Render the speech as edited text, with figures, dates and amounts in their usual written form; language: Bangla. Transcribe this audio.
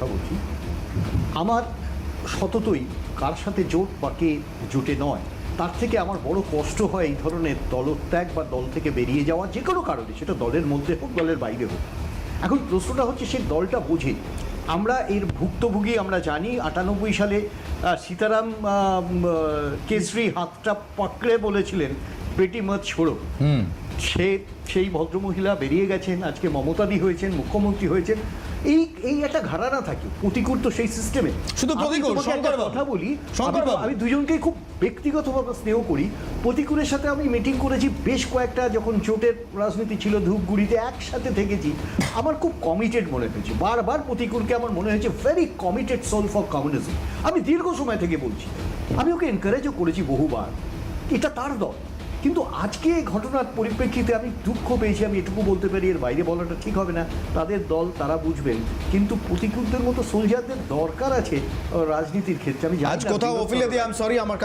কথা বলছি, আমার সততই কার সাথে জোট বা কে জোটে নয়, তার থেকে আমার বড় কষ্ট হয় এই ধরনের দলত্যাগ বা দল থেকে বেরিয়ে যাওয়া যে কোনো কারণে, সেটা দলের মধ্যে হোক দলের বাইরে হোক। এখন প্রশ্নটা হচ্ছে সেই দলটা বোঝে। আমরা এর ভুক্তভোগী, আমরা জানি 98 সালে সীতারাম কেশরি হাতটা পাকড়ে বলেছিলেন পেটি মত ছোড়ো। সেই ভদ্রমহিলা বেরিয়ে গেছেন, আজকে মমতাদি হয়েছেন, মুখ্যমন্ত্রী হয়েছেন। এই একটা ঘরানা থাকে, প্রতিকূল তো সেই সিস্টেমে। শুধু প্রতিকূল, কথা বলি, আমি দুজনকেই খুব ব্যক্তিগতভাবে স্নেহ করি। প্রতিকূলের সাথে আমি মিটিং করেছি বেশ কয়েকটা, যখন জোটের রাজনীতি ছিল ধূপগুড়িতে একসাথে থেকেছি। আমার খুব কমিটেড মনে হয়েছে, বারবার প্রতিকূলকে আমার মনে হয়েছে very committed soul for communism. আমি দীর্ঘ সময় থেকে বলছি, আমি ওকে এনকারেজও করেছি বহুবার, এটা তার দল। কিন্তু আজকে ঘটনার পরিপ্রেক্ষিতে আমি দুঃখ পেয়েছি, আমি এটুকু বলতে পারি, এর বাইরে বলাটা ঠিক হবে না, তাদের দল তারা বুঝবেন। কিন্তু প্রতিকূলদের মতো সোলজারদের দরকার আছে রাজনীতির ক্ষেত্রে। আমি আজ কোথাও অফিলে দিয়ে, আই এম সরি, আমার